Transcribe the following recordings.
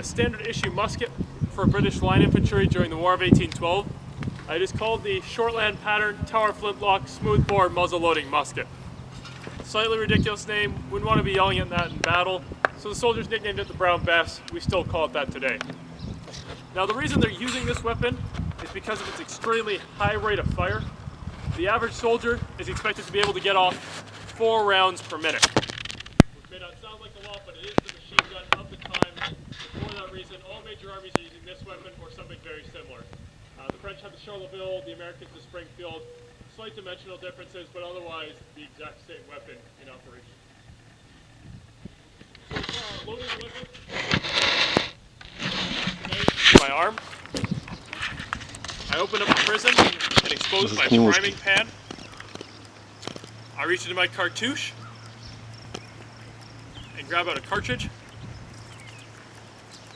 A standard issue musket for British line infantry during the War of 1812. It is called the Shortland Pattern Tower Flintlock Smoothbore Muzzle Loading Musket. Slightly ridiculous name, wouldn't want to be yelling at that in battle, so the soldiers nicknamed it the Brown Bess. We still call it that today. Now the reason they're using this weapon is because of its extremely high rate of fire. The average soldier is expected to be able to get off 4 rounds per minute. Which may not sound like a lot, but it is the machine gun of the time. For that reason, all major armies are using this weapon or something very similar. The French have the Charleville, the Americans the Springfield. Slight dimensional differences, but otherwise the exact same weapon in operation. So loading the weapon. My arm. I open up the prison and expose my priming pan. I reach into my cartouche and grab out a cartridge.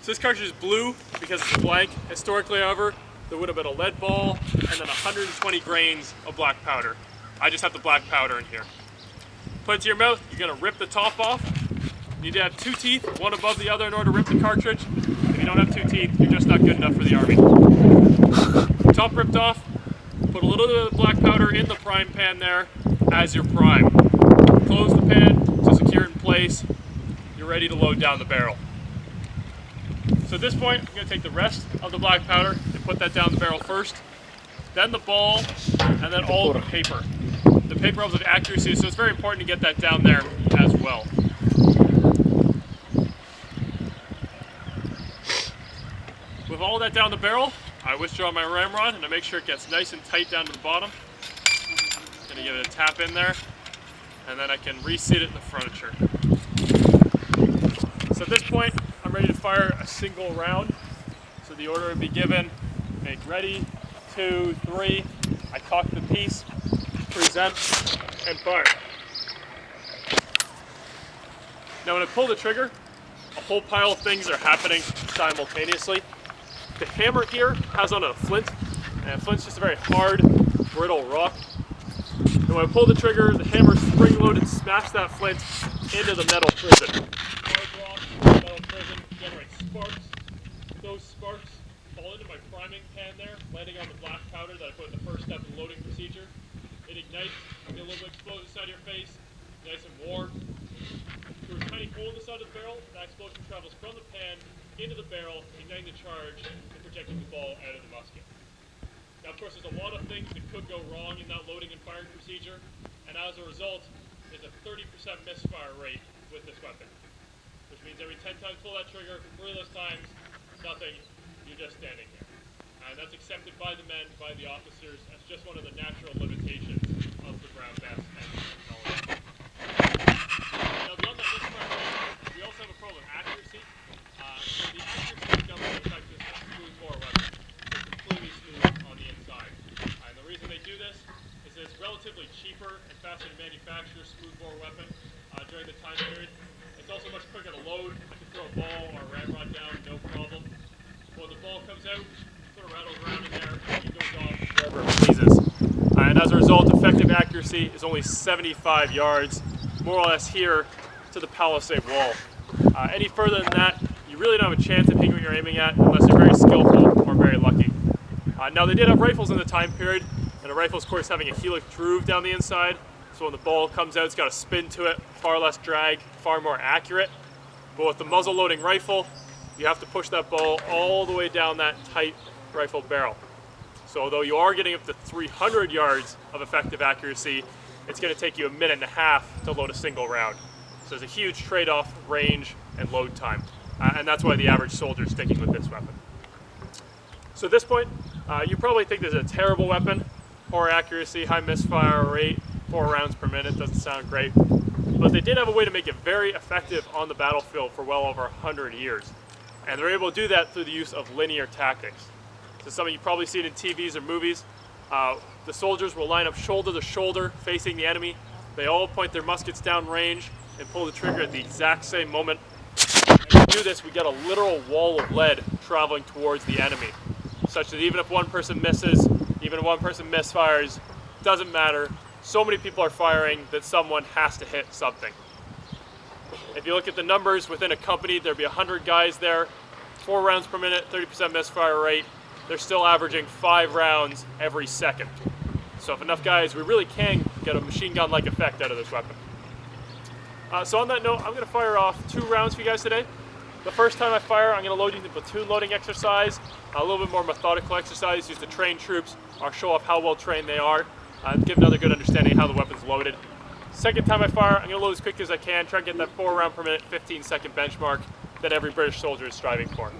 So this cartridge is blue because it's a blank. Historically, however, there would have been a lead ball and then 120 grains of black powder. I just have the black powder in here. Put it to your mouth, you're gonna rip the top off. You need to have 2 teeth, one above the other in order to rip the cartridge. If you don't have 2 teeth, you're just not good enough for the army. Top ripped off, put a little bit of black powder in the prime pan there as your prime. Close the pan to secure it in place. You're ready to load down the barrel. So at this point, I'm going to take the rest of the black powder and put that down the barrel first, then the ball, and then all of the paper. The paper helps with accuracy, so it's very important to get that down there as well. With all that down the barrel, I withdraw my ramrod and I make sure it gets nice and tight down to the bottom. Going to give it a tap in there, and then I can reseat it in the furniture. So at this point, I'm ready to fire a single round. So the order would be given, make ready, 2, 3. I cock the piece, present, and fire. Now when I pull the trigger, a whole pile of things are happening simultaneously. The hammer here has on a flint, and flint's just a very hard, brittle rock. And when I pull the trigger, the hammer spring-loaded smacks that flint into the metal prison. Generates sparks. Those sparks fall into my priming pan there, landing on the black powder that I put in the first step of the loading procedure. It ignites, the aluminum explodes inside your face, nice and warm. Through a tiny hole in the side of the barrel, that explosion travels from the pan into the barrel, igniting the charge and projecting the ball out of the musket. Now of course there's a lot of things that could go wrong in that loading and firing procedure, and as a result, there's a 30% misfire rate with this weapon. Which means every 10 times pull that trigger, 3 of those times, nothing, you're just standing there. And that's accepted by the men, by the officers, as just one of the natural limitations of the Brown Bess and the technology. Now beyond that misfire rate, we also have a problem with accuracy. So the accuracy of double effect is a smoothbore weapon. It's completely smooth on the inside. And the reason they do this is it's relatively cheaper and faster to manufacture a smoothbore weapon during the time period. It's also much quicker to load. I can throw a ball or a ramrod down, no problem. When the ball comes out, sort of rattles around in there, and it goes off wherever it pleases. And as a result, effective accuracy is only 75 yards, more or less here to the palisade wall. Any further than that, you really don't have a chance of hitting what you're aiming at unless you're very skillful or very lucky. Now they did have rifles in the time period, and a rifle, of course, having a helix groove down the inside. So when the ball comes out, it's got a spin to it, far less drag, far more accurate. But with the muzzle loading rifle, you have to push that ball all the way down that tight rifle barrel. So although you are getting up to 300 yards of effective accuracy, it's going to take you 1.5 minutes to load a single round. So there's a huge trade-off range and load time. And that's why the average soldier is sticking with this weapon. So at this point, you probably think this is a terrible weapon. Poor accuracy, high misfire rate, 4 rounds per minute, doesn't sound great. But they did have a way to make it very effective on the battlefield for well over 100 years. And they're able to do that through the use of linear tactics. So something you've probably seen in TVs or movies. The soldiers will line up shoulder to shoulder facing the enemy. They all point their muskets down range and pull the trigger at the exact same moment. And to do this, we get a literal wall of lead traveling towards the enemy, such that even if one person misses, even if one person misfires, doesn't matter. So many people are firing that someone has to hit something. If you look at the numbers within a company, there'd be 100 guys there. 4 rounds per minute, 30% misfire rate. They're still averaging 5 rounds every second. So if enough guys, we really can get a machine gun-like effect out of this weapon. So on that note, I'm going to fire off 2 rounds for you guys today. The first time I fire, I'm going to load using the platoon loading exercise, a little bit more methodical exercise used to train troops or show off how well trained they are, and give another good understanding of how the weapon's loaded. Second time I fire, I'm going to load as quick as I can, try to get that 4 round per minute, 15-second benchmark that every British soldier is striving for.